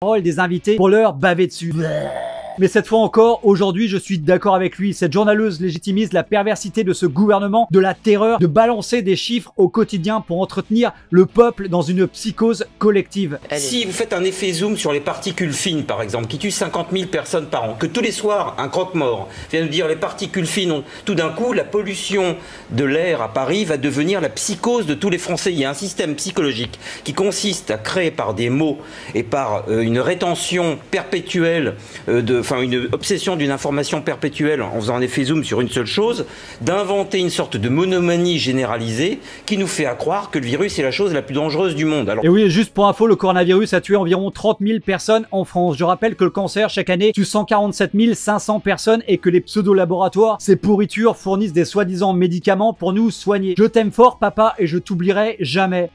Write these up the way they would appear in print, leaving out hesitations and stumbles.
parole des invités pour leur baver dessus. Mais cette fois encore, aujourd'hui, je suis d'accord avec lui. Cette journaleuse légitimise la perversité de ce gouvernement, de la terreur, de balancer des chiffres au quotidien pour entretenir le peuple dans une psychose collective. Si vous faites un effet zoom sur les particules fines, par exemple, qui tuent 50 000 personnes par an, que tous les soirs, un croque-mort vient nous dire les particules fines, tout d'un coup, la pollution de l'air à Paris va devenir la psychose de tous les Français. Il y a un système psychologique qui consiste à créer par des mots et par une rétention perpétuelle une obsession d'une information perpétuelle en faisant un effet zoom sur une seule chose, d'inventer une sorte de monomanie généralisée qui nous fait à croire que le virus est la chose la plus dangereuse du monde. Et oui, juste pour info, le coronavirus a tué environ 30 000 personnes en France. Je rappelle que le cancer, chaque année, tue 147 500 personnes et que les pseudo-laboratoires, ces pourritures, fournissent des soi-disant médicaments pour nous soigner. Je t'aime fort, papa, et je t'oublierai jamais.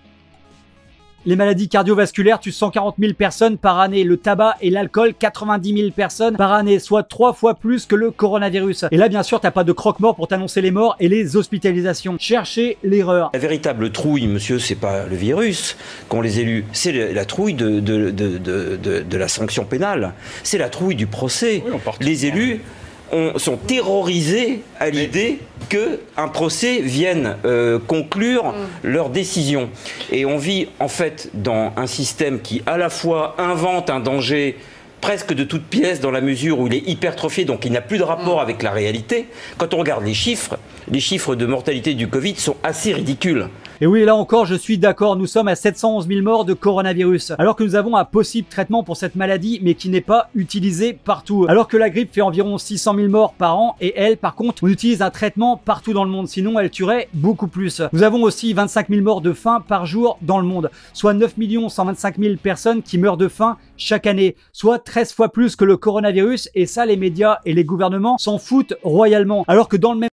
Les maladies cardiovasculaires tuent 140 000 personnes par année. Le tabac et l'alcool, 90 000 personnes par année, soit 3 fois plus que le coronavirus. Et là, bien sûr, t'as pas de croque-mort pour t'annoncer les morts et les hospitalisations. Cherchez l'erreur. La véritable trouille, monsieur, c'est pas le virus qu'ont les élus, c'est la trouille de la sanction pénale. C'est la trouille du procès. Oui, les élus sont terrorisés à l'idée qu'un procès vienne conclure leur décision. Et on vit en fait dans un système qui à la fois invente un danger presque de toute pièce dans la mesure où il est hypertrophié, donc il n'a plus de rapport avec la réalité. Quand on regarde les chiffres de mortalité du Covid sont assez ridicules. Et oui, là encore, je suis d'accord, nous sommes à 711 000 morts de coronavirus, alors que nous avons un possible traitement pour cette maladie, mais qui n'est pas utilisé partout. Alors que la grippe fait environ 600 000 morts par an, et elle, par contre, on utilise un traitement partout dans le monde, sinon elle tuerait beaucoup plus. Nous avons aussi 25 000 morts de faim par jour dans le monde, soit 9 125 000 personnes qui meurent de faim chaque année, soit 13 fois plus que le coronavirus, et ça, les médias et les gouvernements s'en foutent royalement, alors que dans le même